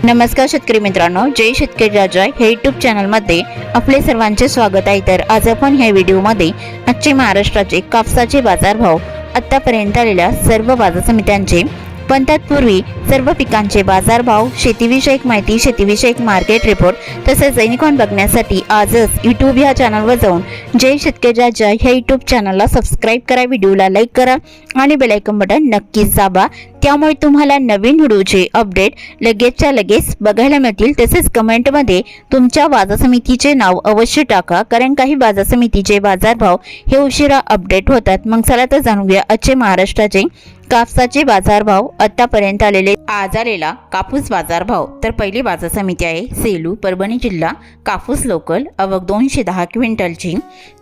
नमस्कार शेतकरी मित्रांनो, जय शेतकरी राजा हे यूट्यूब चॅनलमध्ये आपले सर्वांचे स्वागत आहे। तर आज आपण ह्या व्हिडिओमध्ये आजचे महाराष्ट्राचे कापसाचे बाजारभाव, आतापर्यंत आलेल्या सर्व बाजार समित्यांचे, पण तत्पूर्वी सर्व पिकांचे बाजारभाव, शेतीविषयक माहिती, शेतीविषयक मार्केट रिपोर्ट तसेच दैनिकवान बघण्यासाठी आजच यूट्यूब ह्या चॅनलवर जाऊन जय शेतकरी राजा ह्या यूट्यूब चॅनलला सबस्क्राईब करा, व्हिडिओला लाईक करा आणि बेल आयकॉन बटन नक्कीच दाबा। त्यामुळे तुम्हाला नवीन व्हिडिओचे अपडेट लगेचच्या लगेच बघायला मिळतील। तसेच कमेंटमध्ये तुमच्या बाजार समितीचे नाव अवश्य टाका, कारण काही बाजार समितीचे बाजारभाव हे उशिरा अपडेट होतात। मग चला तर जाणूया आजचे महाराष्ट्राचे कापसाचे बाजारभाव, आतापर्यंत आलेले आज आलेला कापूस बाजारभाव। तर पहिली बाजार समिती आहे सेलू, परभणी जिल्हा, कापूस लोकल, आवक 210 क्विंटलची,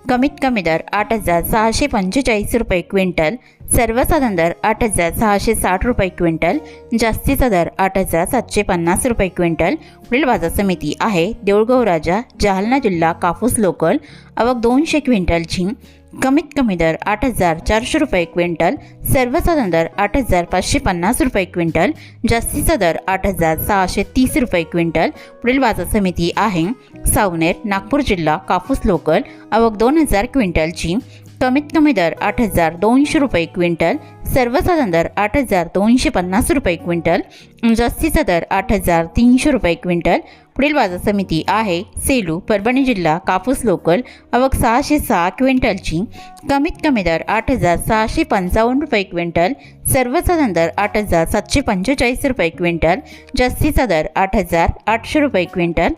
कमीत कमी दर 8,645 रुपये क्विंटल, सर्वसाधारण दर 8,660 रुपये क्विंटल, जास्तीचा दर 8,750 रुपये क्विंटल। पुढील बाजार समिती आहे देऊळगाव राजा, जालना जिल्हा, कापूस लोकल, आवक 200 क्विंटलची, कमीत कमी दर 8,400 रुपये क्विंटल, सर्वसाधारण दर 8,550 रुपये क्विंटल, जास्तीचा दर 8,630 रुपये क्विंटल। पुढील बाजार समिती आहे सावनेर, नागपूर जिल्हा, कापूस लोकल, आवक 2,000 क्विंटलची, कमीत कमी दर 8,200 रुपये क्विंटल, सर्वसाधारण दर 8,250 रुपये क्विंटल, जास्तीचा दर 8,300 रुपये क्विंटल। पुढील बाजार समिती आहे सेलू, परभणी जिल्हा, कापूस लोकल, आवक 606 क्विंटलची, कमीत कमी दर 8,655 रुपये क्विंटल, सर्वसाधारण दर 8,745 रुपये क्विंटल, जास्तीचा दर 8,800 रुपये क्विंटल।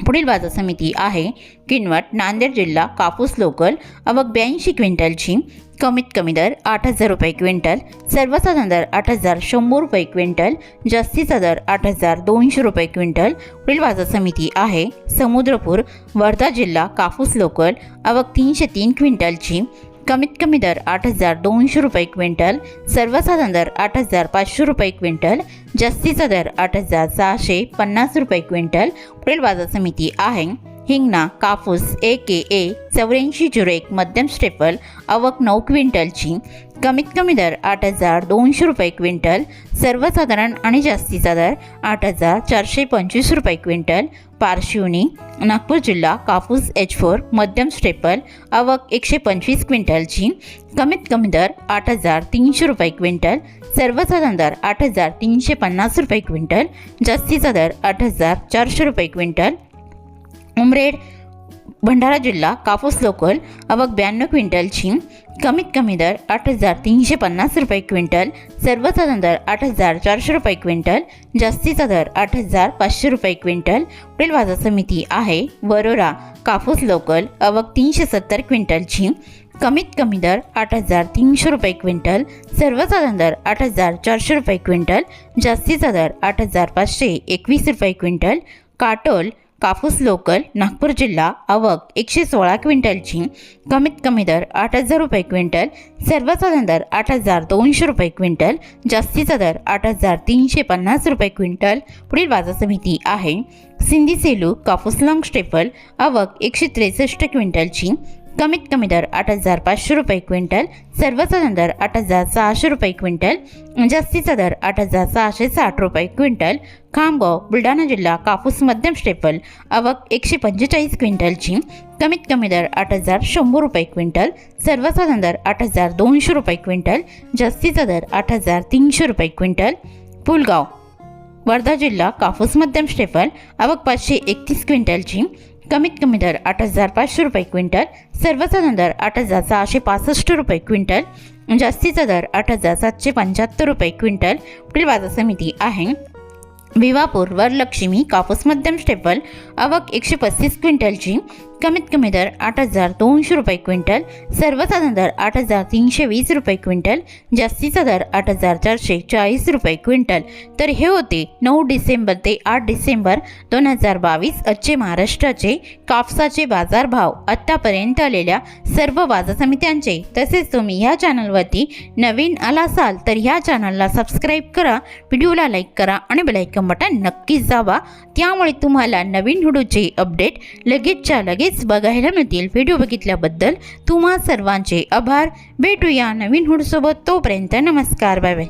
पुढील बाजार समिती आहे किनवट, नांदेड जिल्हा, कापूस लोकल, आवक 82 क्विंटलची, कमीत कमी दर 8,000 रुपये क्विंटल, सर्वसाधारण दर 8,100 रुपये क्विंटल, जास्तीचा दर 8,200 रुपये क्विंटल। पुढील बाजार समिती आहे समुद्रपूर, वर्धा जिल्हा, कापूस लोकल, आवक 303 क्विंटलची, कमीत कमी दर 8,200 रुपये क्विंटल, सर्वसाधारण दर 8,500 रुपये क्विंटल, जास्तीचा दर 8,650 रुपये क्विंटल। पुढील बाजार समिती आहे हिंगणा, कापूस AKA 8401 मध्यम स्टेपल, आवक 9 क्विंटलची, कमीत कमी दर 8,200 रुपये क्विंटल, सर्वसाधारण आणि जास्तीचा दर 8,425 रुपये क्विंटल। पारशिवनी, नागपूर जिल्हा, कापूस H4 मध्यम स्टेपल, आवक 125 क्विंटलची, कमीत कमी दर 8,300 रुपये क्विंटल, सर्वसाधारण दर 8,350 रुपये क्विंटल, जास्तीचा दर 8,400 रुपये क्विंटल। उमरेड, भंडारा जिल्हा, कापूस लोकल, आवक 92 क्विंटलची, कमीत कमी दर 8,350 रुपये क्विंटल, सर्वसाधारण दर 8,400 रुपये क्विंटल, जास्तीचा दर 8,500 रुपये क्विंटल। पुढील बाजार समिती आहे वरोरा, कापूस लोकल, आवक 370 क्विंटलची, कमीत कमी दर 8,300 रुपये क्विंटल, सर्वसाधारण दर 8,400 रुपये क्विंटल, जास्तीचा दर 8,521 रुपये क्विंटल। काटोल, कापूस लोकल, नागपूर जिल्हा, आवक 116 क्विंटलची, कमीत कमी दर 8,000 रुपये क्विंटल, सर्वसाधारण दर 8,200 रुपये क्विंटल, जास्तीचा दर 8,350 रुपये क्विंटल। पुढील बाजार समिती आहे सिंधी सेलू, कापूस लॉंग स्टेपल, आवक 163 क्विंटलची, कमीत कमी दर 8,500 रुपये क्विंटल, सर्वसाधारण दर 8,600 रुपये क्विंटल, जास्तीचा दर 8,660 रुपये क्विंटल। खामगाव, बुलढाणा जिल्हा, कापूस मध्यम स्टेपल, आवक 145 क्विंटलची, कमीत कमी दर 8,100 रुपये क्विंटल, सर्वसाधारण दर 8,200 रुपये क्विंटल, जास्तीचा दर 8,300 रुपये क्विंटल। पुलगाव, वर्धा जिल्हा, कापूस मध्यम स्टेपल, आवक 531 क्विंटलची, कमीत कमी दर 8,500 रुपये क्विंटल, सर्वसाधारण दर 8,665 रुपये क्विंटल, जास्तीचा दर 8,775 रुपये क्विंटल। पुढील बाजार समिती आहे भिवापूर, वरलक्ष्मी, कापूस मध्यम स्टेपल, आवक 135 क्विंटलची, कमीत कमी दर 8,200 रुपये क्विंटल, सर्वसाधारण दर 8,320 रुपये क्विंटल, जास्तीचा दर 8,440 रुपये क्विंटल। तर हे होते 9 डिसेंबर ते 8 डिसेंबर 2022 आजचे महाराष्ट्राचे कापसाचे बाजारभाव, आत्तापर्यंत आलेल्या सर्व बाजार समित्यांचे। तसेच तुम्ही ह्या चॅनलवरती नवीन आला असाल तर ह्या चॅनलला सबस्क्राईब करा, व्हिडिओला लाईक करा आणि बेल आयकॉन बटन नक्कीच दाबा, त्यामुळे तुम्हाला नवीन व्हिडिओचे अपडेट लगेचच्या लगेच बघायला मिळतील। व्हिडिओ बघितल्याबद्दल तुम्हा सर्वांचे आभार। भेटूया नवीन व्हिडिओसोबत, तोपर्यंत नमस्कार, बाय बाय।